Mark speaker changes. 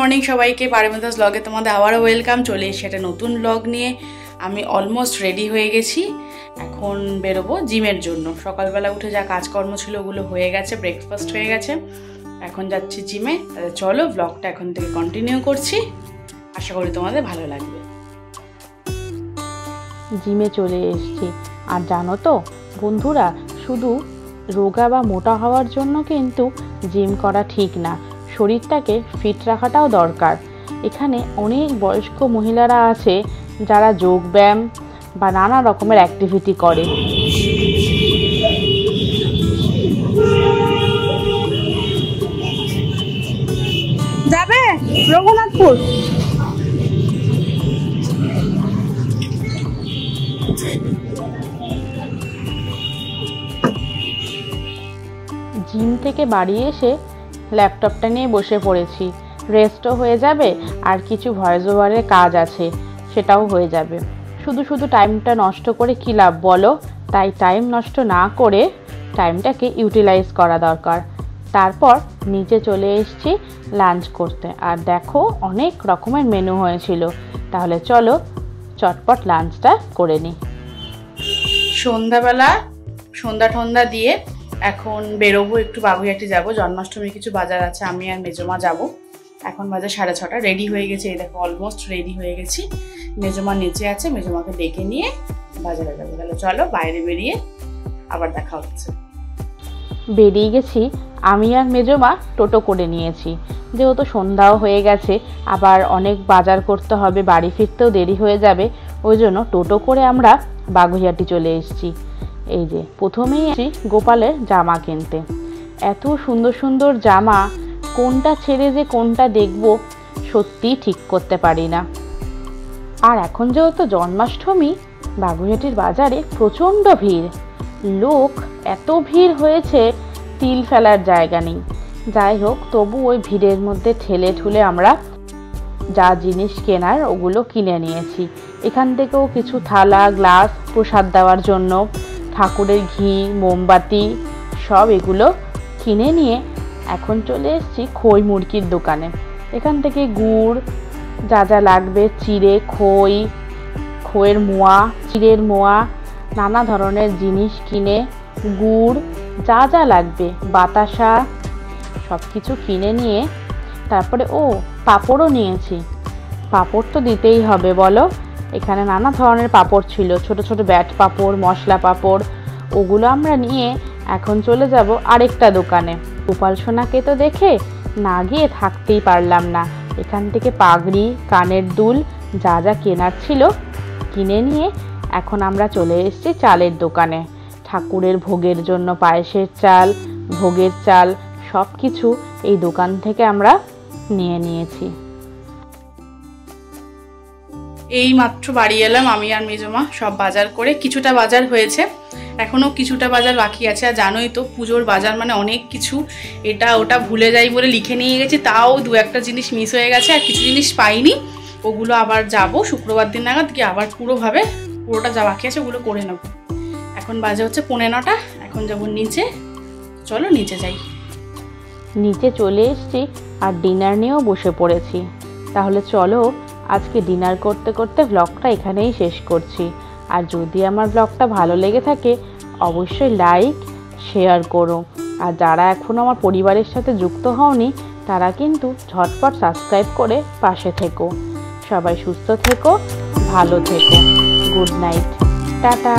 Speaker 1: Morning সবাইকে পারিমিতাস ব্লগে তোমাদের আবারও ওয়েলকাম। চলে এসেছি একটা নতুন ব্লগ নিয়ে। আমি অলমোস্ট রেডি হয়ে গেছি, এখন বেরোবো জিমের জন্য। সকালবেলা উঠে যা কাজকর্ম ছিল ওগুলো হয়ে গেছে, ব্রেকফাস্ট হয়ে গেছে, এখন যাচ্ছি জিমে। চলো ব্লগটা এখন থেকে কন্টিনিউ করছি, আশা করি তোমাদের ভালো লাগবে।
Speaker 2: জিমে চলে এসেছি। আর জানো তো বন্ধুরা, শুধু রোগা বা মোটা হওয়ার জন্য কিন্তু জিম করা ঠিক না, শরীরটাকে ফিট রাখাটাও দরকার। এখানে অনেক বয়স্ক মহিলারা আছে যারা যোগ ব্যায়াম বা নানা রকমের অ্যাক্টিভিটি করে।
Speaker 1: যাবে রঘুনাথপুর।
Speaker 2: জিম থেকে বাড়ি এসে ল্যাপটপটা নিয়ে বসে পড়েছি। রেস্টও হয়ে যাবে, আর কিছু ভয়েস ওভারের কাজ আছে সেটাও হয়ে যাবে। শুধু শুধু টাইমটা নষ্ট করে কী লাভ বলো? তাই টাইম নষ্ট না করে টাইমটাকে ইউটিলাইজ করা দরকার। তারপর নিচে চলে এসেছি লাঞ্চ করতে। আর দেখো অনেক রকমের মেনু হয়েছিল। তাহলে চলো চটপট লাঞ্চটা করে নিই।
Speaker 1: সন্ধ্যাবেলা সন্ধ্যা ঠন্ধ্যা দিয়ে এখন বেরোবো, একটু বাগুইহাটি যাবো। জন্মাষ্টমীর কিছু বাজার আছে, আমি আর মেজমা যাব। এখন বাজে 6:30, রেডি হয়ে গেছে। এই দেখো অলমোস্ট রেডি হয়ে গেছি। মেজমা নিচে আছে, মেজমাকে ডেকে নিয়ে বাজারে যাবো। তাহলে চলো বাইরে বেরিয়ে আবার দেখা হচ্ছে।
Speaker 2: বেরিয়ে গেছি আমি আর মেজমা, টোটো করে নিয়েছি। যেহেতু সন্ধ্যাও হয়ে গেছে, আবার অনেক বাজার করতে হবে, বাড়ি ফিরতেও দেরি হয়ে যাবে, ওই জন্য টোটো করে আমরা বাগুইহাটি চলে এসেছি। এই যে প্রথমেই এসেছি গোপালের জামা কিনতে। এত সুন্দর সুন্দর জামা, কোনটা ছেড়ে যে কোনটা দেখবো সত্যিই ঠিক করতে পারি না। আর এখন যেহেতু জন্মাষ্টমী, বাগুইহাটির বাজারে প্রচণ্ড ভিড়, লোক এত ভিড় হয়েছে তিল ফেলার জায়গা নেই। যাই হোক, তবু ওই ভিড়ের মধ্যে ঠেলে ঠুলে আমরা যা জিনিস কেনার ওগুলো কিনে নিয়েছি। এখান থেকেও কিছু থালা গ্লাস প্রসাদ দেওয়ার জন্য, ঠাকুরের ঘি মোমবাতি সব এগুলো কিনে নিয়ে এখন চলে এসেছি খই মুরগির দোকানে। এখান থেকে গুড় যা যা লাগবে, চিড়ে, খইয়ের মোয়া, চিড়ের মোয়া, নানা ধরনের জিনিস কিনে, গুড় যা যা লাগবে, বাতাসা সব কিছু কিনে নিয়ে তারপরে পাঁপড়ও নিয়েছি। পাঁপড় তো দিতেই হবে বলো। এখানে নানা ধরনের পাঁপড় ছিল, ছোট ছোট ব্যাট পাঁপড়, মশলা পাঁপড়। ওগুলো আমরা নিয়ে এখন চলে যাব আরেকটা দোকানে। গোপাল সোনাকে তো দেখে না গিয়ে থাকতেই পারলাম না। এখান থেকে পাগড়ি, কানের দুল যা যা কেনার ছিল কিনে নিয়ে এখন আমরা চলে এসেছি চালের দোকানে। ঠাকুরের ভোগের জন্য পায়েসের চাল, ভোগের চাল সব কিছু এই দোকান থেকে আমরা নিয়ে নিয়েছি।
Speaker 1: এই মাত্র বাড়ি এলাম আমি আর মেজমা, সব বাজার করে। কিছুটা বাজার হয়েছে, এখনো কিছুটা বাজার বাকি আছে। আর জানোই তো পুজোর বাজার মানে অনেক কিছু, এটা ওটা ভুলে যাই বলে লিখে নিয়ে গেছি, তাও 2-1টা জিনিস মিস হয়ে গেছে। আর কিছু জিনিস পাইনি, ওগুলো আবার যাব শুক্রবার দিন নাগাদ গিয়ে আবার পুরোটা যা বাকি আছে ওগুলো করে নেব। এখন বাজে হচ্ছে 9:45, এখন যাবো নিচে। চলো নিচে যাই।
Speaker 2: নিচে চলে এসেছি আর ডিনার নিয়েও বসে পড়েছি। তাহলে চলো আজকে ডিনার করতে করতে ব্লগটা এখানেই শেষ করছি। আর যদি আমার ব্লগটা ভালো লেগে থাকে অবশ্যই লাইক শেয়ার করো। আর যারা এখনও আমার পরিবারের সাথে যুক্ত হওনি তারা কিন্তু ঝটপট সাবস্ক্রাইব করে পাশে থেকো। সবাই সুস্থ থেকো, ভালো থেকো। Good night, tata.